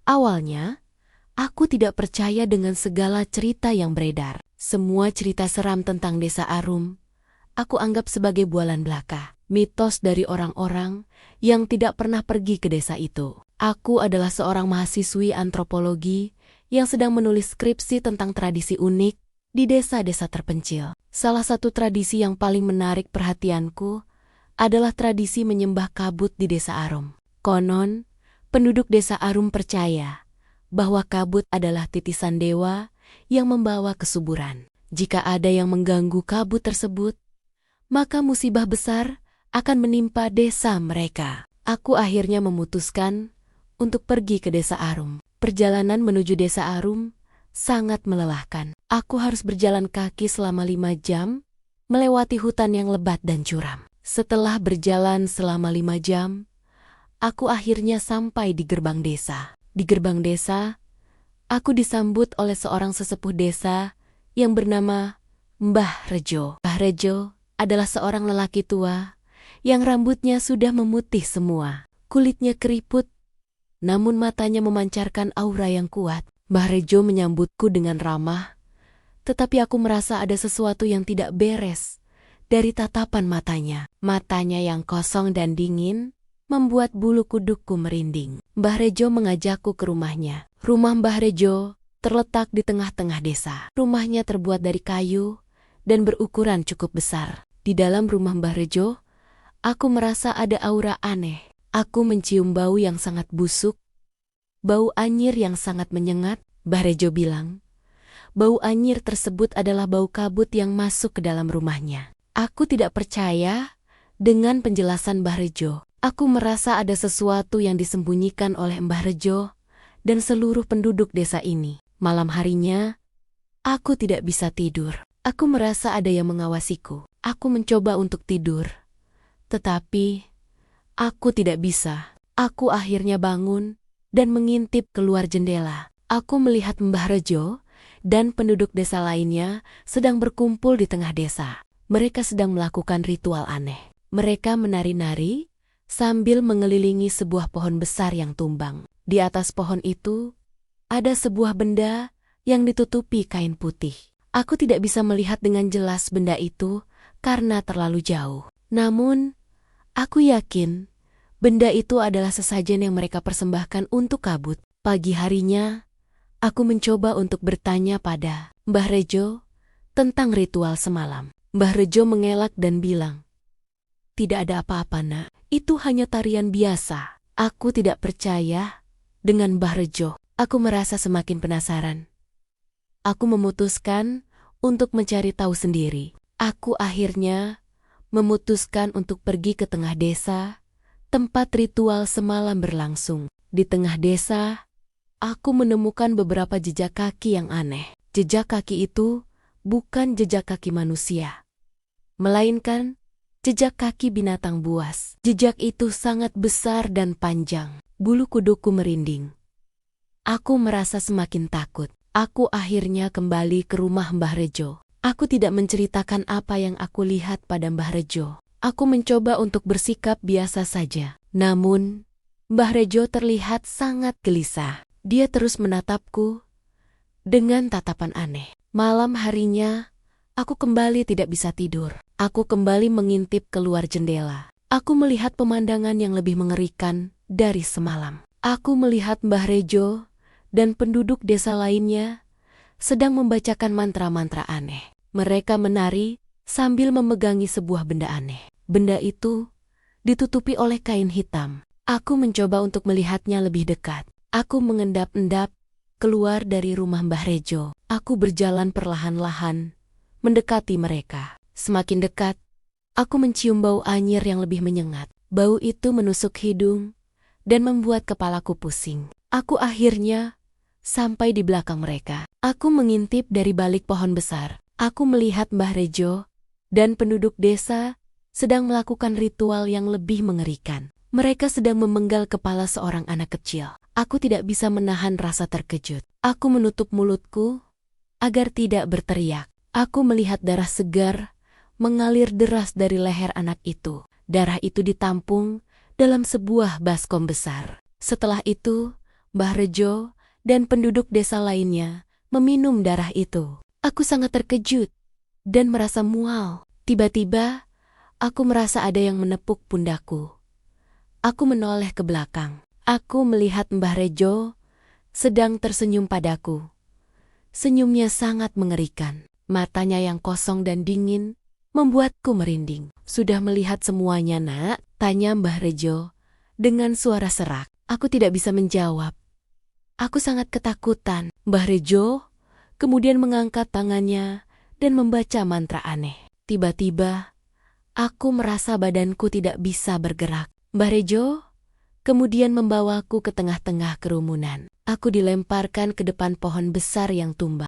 Awalnya, aku tidak percaya dengan segala cerita yang beredar. Semua cerita seram tentang Desa Arum, aku anggap sebagai bualan belaka. Mitos dari orang-orang yang tidak pernah pergi ke desa itu. Aku adalah seorang mahasiswi antropologi yang sedang menulis skripsi tentang tradisi unik di desa-desa terpencil. Salah satu tradisi yang paling menarik perhatianku adalah tradisi menyembah kabut di Desa Arum. Konon, penduduk Desa Arum percaya bahwa kabut adalah titisan dewa yang membawa kesuburan. Jika ada yang mengganggu kabut tersebut, maka musibah besar akan menimpa desa mereka. Aku akhirnya memutuskan untuk pergi ke Desa Arum. Perjalanan menuju Desa Arum sangat melelahkan. Aku harus berjalan kaki selama 5 jam, melewati hutan yang lebat dan curam. Setelah berjalan selama 5 jam, aku akhirnya sampai di gerbang desa. Di gerbang desa, aku disambut oleh seorang sesepuh desa yang bernama Mbah Rejo. Mbah Rejo adalah seorang lelaki tua yang rambutnya sudah memutih semua. Kulitnya keriput, namun matanya memancarkan aura yang kuat. Mbah Rejo menyambutku dengan ramah, tetapi aku merasa ada sesuatu yang tidak beres dari tatapan matanya. Matanya yang kosong dan dingin membuat bulu kudukku merinding. Mbah Rejo mengajakku ke rumahnya. Rumah Mbah Rejo terletak di tengah-tengah desa. Rumahnya terbuat dari kayu dan berukuran cukup besar. Di dalam rumah Mbah Rejo, aku merasa ada aura aneh. Aku mencium bau yang sangat busuk, bau anyir yang sangat menyengat. Mbah Rejo bilang, bau anyir tersebut adalah bau kabut yang masuk ke dalam rumahnya. Aku tidak percaya dengan penjelasan Mbah Rejo. Aku merasa ada sesuatu yang disembunyikan oleh Mbah Rejo dan seluruh penduduk desa ini. Malam harinya, aku tidak bisa tidur. Aku merasa ada yang mengawasiku. Aku mencoba untuk tidur, tetapi aku tidak bisa. Aku akhirnya bangun dan mengintip keluar jendela. Aku melihat Mbah Rejo dan penduduk desa lainnya sedang berkumpul di tengah desa. Mereka sedang melakukan ritual aneh. Mereka menari-nari sambil mengelilingi sebuah pohon besar yang tumbang. Di atas pohon itu, ada sebuah benda yang ditutupi kain putih. Aku tidak bisa melihat dengan jelas benda itu karena terlalu jauh. Namun, aku yakin benda itu adalah sesajen yang mereka persembahkan untuk kabut. Pagi harinya, aku mencoba untuk bertanya pada Mbah Rejo tentang ritual semalam. Mbah Rejo mengelak dan bilang, "Tidak ada apa-apa, Nak. Itu hanya tarian biasa." Aku tidak percaya dengan Mbah Rejo. Aku merasa semakin penasaran. Aku memutuskan untuk mencari tahu sendiri. Aku akhirnya memutuskan untuk pergi ke tengah desa, tempat ritual semalam berlangsung. Di tengah desa, aku menemukan beberapa jejak kaki yang aneh. Jejak kaki itu bukan jejak kaki manusia, melainkan jejak kaki binatang buas. Jejak itu sangat besar dan panjang. Bulu kudukku merinding. Aku merasa semakin takut. Aku akhirnya kembali ke rumah Mbah Rejo. Aku tidak menceritakan apa yang aku lihat pada Mbah Rejo. Aku mencoba untuk bersikap biasa saja. Namun, Mbah Rejo terlihat sangat gelisah. Dia terus menatapku dengan tatapan aneh. Malam harinya, aku kembali tidak bisa tidur. Aku kembali mengintip keluar jendela. Aku melihat pemandangan yang lebih mengerikan dari semalam. Aku melihat Mbah Rejo dan penduduk desa lainnya sedang membacakan mantra-mantra aneh. Mereka menari sambil memegangi sebuah benda aneh. Benda itu ditutupi oleh kain hitam. Aku mencoba untuk melihatnya lebih dekat. Aku mengendap-endap keluar dari rumah Mbah Rejo. Aku berjalan perlahan-lahan mendekati mereka. Semakin dekat, aku mencium bau anyir yang lebih menyengat. Bau itu menusuk hidung dan membuat kepalaku pusing. Aku akhirnya sampai di belakang mereka. Aku mengintip dari balik pohon besar. Aku melihat Mbah Rejo dan penduduk desa sedang melakukan ritual yang lebih mengerikan. Mereka sedang memenggal kepala seorang anak kecil. Aku tidak bisa menahan rasa terkejut. Aku menutup mulutku agar tidak berteriak. Aku melihat darah segar mengalir deras dari leher anak itu. Darah itu ditampung dalam sebuah baskom besar. Setelah itu, Mbah Rejo dan penduduk desa lainnya meminum darah itu. Aku sangat terkejut dan merasa mual. Tiba-tiba, aku merasa ada yang menepuk pundakku. Aku menoleh ke belakang. Aku melihat Mbah Rejo sedang tersenyum padaku. Senyumnya sangat mengerikan. Matanya yang kosong dan dingin membuatku merinding. "Sudah melihat semuanya, Nak?" tanya Mbah Rejo dengan suara serak. Aku tidak bisa menjawab. Aku sangat ketakutan. Mbah Rejo kemudian mengangkat tangannya dan membaca mantra aneh. Tiba-tiba, aku merasa badanku tidak bisa bergerak. Mbah Rejo kemudian membawaku ke tengah-tengah kerumunan. Aku dilemparkan ke depan pohon besar yang tumbang.